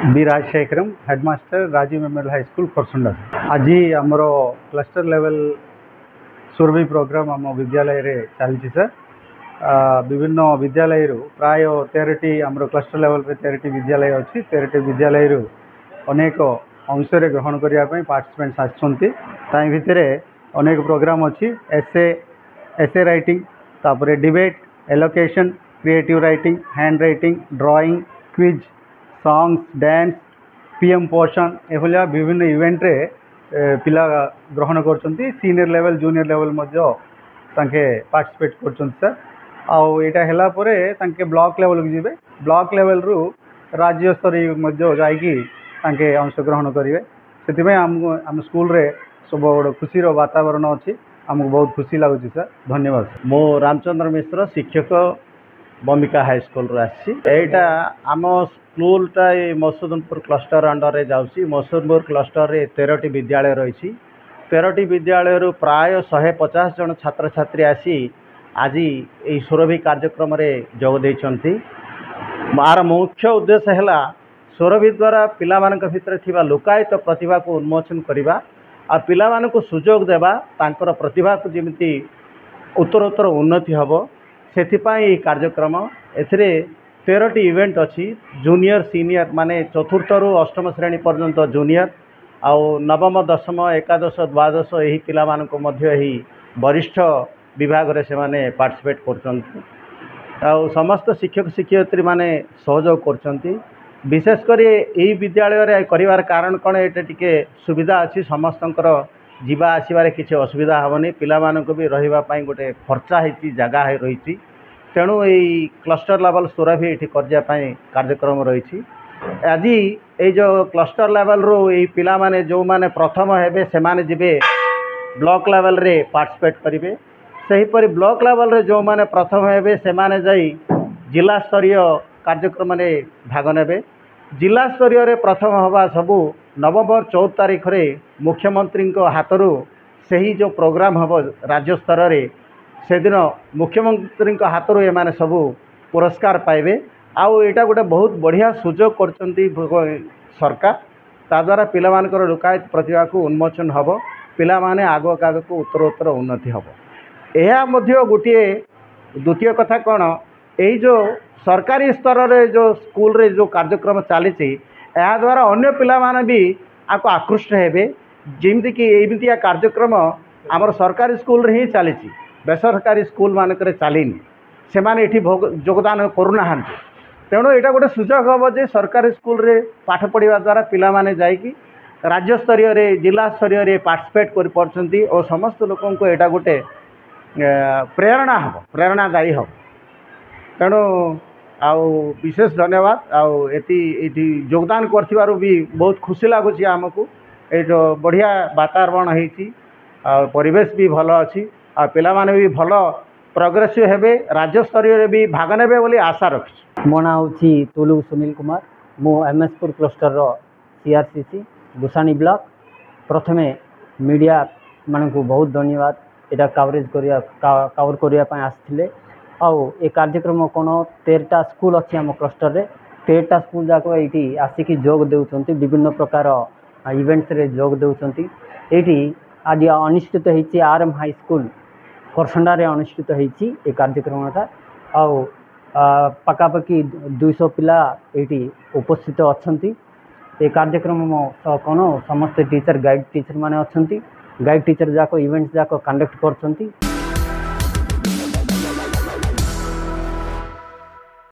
B Rajasekharam headmaster Rajiv memorial high school Karsunda. आज आमर cluster level Surabhi programme आम विद्यालय रे चलती सर। विभिन्न विद्यालय प्राय 13टी आमर क्लस्टर लेवल रे 13टी विद्यालय अच्छी। 13टी विद्यालय अनेक अंश ग्रहण करने पार्टिसिपेंट्स आसछन्ति। भितर अनेक प्रोग्राम अच्छी। एसे राइटिंग, तापर debate, allocation, creative writing, hand writing, drawing, quiz, songs, dance, PM पोषण एभलिया विभिन्न इवेंट रे पिला ग्रहण करछन्ति। सीनियर लेवल जूनियर लेवल मध्य तांके पार्टिसिपेट करछन्ति सर। आउ एटा हैला परे तांके ब्लॉक लेवल को जिवे। ब्लॉक लेवल रु राज्य स्तर मध्य जाईकी तांके अंशग्रहण करिवे। सेतिमे आम स्कूल रे सब बड़ खुशी रो वातावरण अछि। हमको बहुत खुशी लगुच सर। धन्यवाद। मो रामचंद्र मिश्र शिक्षक बमिका हाई स्कूल एटा आम स्कूलटा मसूदनपुर क्लस्टर अंडर रे जाउसी। मसूदनपुर क्लस्टर रे 13टी विद्यालय रही। 13टी विद्यालय प्राय 150 जन छात्र छात्री आसी आज ये सुरभि कार्यक्रम रे जोग देइछन्ति। मार मुख्य उद्देश्य है सुरभि द्वारा पिला मानक भितर थिबा लुकायित प्रतिभा को उन्मोचन करवा और पिला मानक सुजोग देवा तांकर प्रतिभा को जेमिति उत्तरोत्तर उन्नति हबो सेथिपाई कार्यक्रम। एथिरे 13टी इवेंट अच्छी। जूनियर सीनियर माने चतुर्थ रु अष्टम श्रेणी पर्यंत जूनियर आउ नवम दशम एकादश द्वादश यही पिला मानक मध्य ही वरिष्ठ विभाग रे से माने पार्टिसिपेट करछन्ति। आउ समस्त शिक्षक शिक्षयित्री माने सहयोग करछन्ति। विशेषकर यही विद्यालय रे करिवार कारण कौन एटे टिके सुविधा अच्छी। समस्तंकर जीवा आसबार किसी असुविधा हेनी। पिला मानक भी रहिबा पई गोटे खर्चा होती जगह रही। तेणु यही क्लस्टर लेवल सुरभि ये कार्यक्रम रही। आज ये जो क्लस्टर लेवल रो ये पिला माने जो माने प्रथम हेबे से माने जिबे ब्लॉक लेवल रे पार्टिसिपेट करेंगे। सेहीपरि ब्लॉक लेवल रे जो माने प्रथम हेबे से माने जाई जिला स्तरीय कार्यक्रम रे भाग नेबे। जिला स्तरीय रे प्रथम हवा सबू नवंबर 14 तारीख रे मुख्यमंत्री हाथरू सही जो प्रोग्राम हम राज्य स्तर रे से दिन मुख्यमंत्री हाथरू ये माने सबू पुरस्कार पाइबे। आउ एटा गोटे बहुत बढ़िया सुजोग करछन्ति सरकार। ता द्वारा पिला मानकर लुकायित प्रतिभा को उन्मोचन हबो। पिला माने आगो आग को उत्तरोत्तर उन्नति हबो। एहा मध्य गोटे द्वितीय कथा कौन यही जो सरकारी स्तर रे जो स्कूल रे जो कार्यक्रम चली या द्वारा अन्य पिला माने भी आपको आकृष्ट हेबे। जेमती कि एमितिया कार्यक्रम आमर सरकारी स्कूल रे ही चली। बेसरकारी स्कूल मानक चलनी से माने एठी योगदान करूना। तेणु यहाँ गोटे सुजोग हम जे सरकारी स्कूल रे पाठ पढ़ा द्वारा पिला माने जाइकी राज्य स्तरीय रे जिला स्तरीय रे पार्टिसिपेट कर पारछन्ति और समस्त लोकों को यहाँ गोटे प्रेरणा हम प्रेरणादायी हम। तेणु आउ विशेष धन्यवाद। आउ एटी योगदान करथिबारु भी बहुत खुशी लगुच आमको। ये जो बढ़िया वातावरण होती परिवेश भी भल अच्छी आ पिला माने भी भल प्रोग्रेसिव हेबे। राज्य स्तरीय भी भाग नेबे बोली आशा रखी। मो ना होची तुलु सुनील कुमार। मो एमएसपुर क्लस्टर रो सीआरसीसी गुसाणी ब्लॉक। प्रथमे मीडिया मानक बहुत धन्यवाद एटा कवरेज कवर करने आसते। आउ ए कार्यक्रम कौन 13टा स्कूल अच्छी आम क्लस्टर रे 13टा स्कूल जाक ये आसिकी जोग देउछन्ति। विभिन्न प्रकार इवेंट्स रे जोग देउछन्ति। एटी आज अनुष्ठित होती आरएम हाई स्कूल करसंडा रे अनुष्ठित होती ये कार्यक्रमटा। आउ पकापकी 200 पिला ये उपस्थित अच्छन्ति। ये कार्यक्रम कौन समस्त टीचर गाइड टीचर माने अच्छन्ति। गाइड टीचर जाक इवेंट्स जाक कंडक्ट करछन्ति।